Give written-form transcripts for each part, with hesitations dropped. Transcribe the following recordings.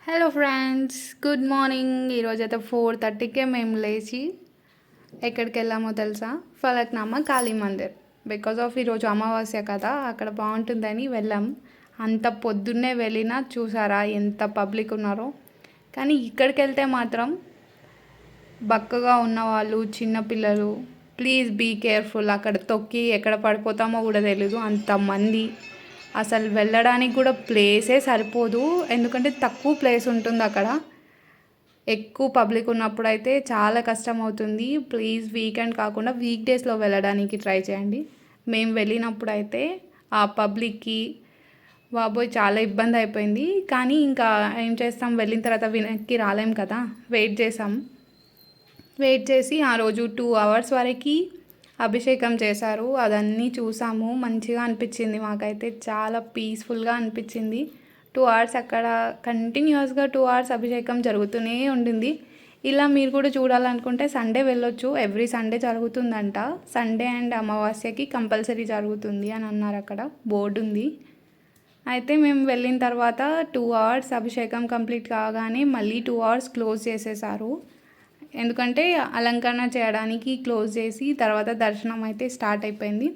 Hello friends, good morning. ఈరోజైతే 4:30కే మేము లేచి ఎక్కడికి వెళ్ళామో తెలుసా? ఫలక్నామా కాళీ మందిర్. బికాజ్ ఆఫ్ ఈరోజు అమావాస్య కదా, అక్కడ బాగుంటుందని వెళ్ళాం. అంత పొద్దున్నే వెళ్ళినా చూసారా ఎంత పబ్లిక్ ఉన్నారో. కానీ ఇక్కడికి వెళ్తే మాత్రం బక్కగా ఉన్నవాళ్ళు, చిన్నపిల్లలు, ప్లీజ్ బీ కేర్ఫుల్. అక్కడ తొక్కి ఎక్కడ పడిపోతామో కూడా తెలీదు, అంతమంది. అసలు వెళ్ళడానికి కూడా ప్లేసే సరిపోదు, ఎందుకంటే తక్కువ ప్లేస్ ఉంటుంది అక్కడ. ఎక్కువ పబ్లిక్ ఉన్నప్పుడు అయితే చాలా కష్టం అవుతుంది. ప్లీజ్ వీకెండ్ కాకుండా వీక్ డేస్లో వెళ్ళడానికి ట్రై చేయండి. మేము వెళ్ళినప్పుడు అయితే ఆ పబ్లిక్కి బాబోయ్ చాలా ఇబ్బంది అయిపోయింది. కానీ ఇంకా ఏం చేస్తాం, వెళ్ళిన తర్వాత వెనక్కి రాలేం కదా, వెయిట్ చేసి ఆ రోజు 2 hours వరకు అభిషేకం చేశారు. అదన్నీ చూసాము, మంచిగా అనిపించింది. మాకైతే చాలా పీస్ఫుల్గా అనిపించింది. 2 hours అక్కడ కంటిన్యూస్గా 2 hours అభిషేకం జరుగుతూనే ఉండింది. ఇలా మీరు కూడా చూడాలనుకుంటే సండే వెళ్ళొచ్చు. ఎవ్రీ సండే జరుగుతుందంట. సండే అండ్ అమావాస్యకి కంపల్సరీ జరుగుతుంది అని అన్నారు, అక్కడ బోర్డు ఉంది. అయితే మేము వెళ్ళిన తర్వాత 2 hours అభిషేకం కంప్లీట్ కాగానే మళ్ళీ 2 hours క్లోజ్ చేసేసారు. ఎందుకంటే అలంకరణ చేయడానికి క్లోజ్ చేసి తర్వాత దర్శనం అయితే స్టార్ట్ అయిపోయింది.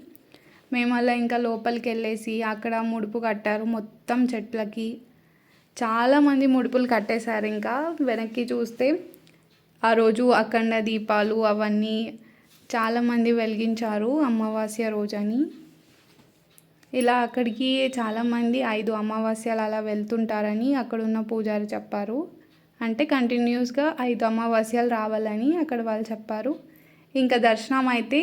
మేము అలా ఇంకా లోపలికి వెళ్ళేసి అక్కడ ముడుపు కట్టారు మొత్తం చెట్లకి. చాలామంది ముడుపులు కట్టేశారు. ఇంకా వెనక్కి చూస్తే ఆ రోజు అఖండ దీపాలు అవన్నీ చాలామంది వెలిగించారు అమావాస్య రోజని. ఇలా అక్కడికి చాలామంది 5 అమావాస్యలు అలా వెళ్తుంటారని అక్కడున్న పూజారి చెప్పారు. అంటే కంటిన్యూస్గా 5 అమావాస్యలు రావాలని అక్కడ వాళ్ళు చెప్పారు. ఇంకా దర్శనం అయితే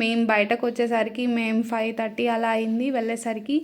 మేము బయటకు వచ్చేసరికి 5:30 అలా అయింది వెళ్ళేసరికి.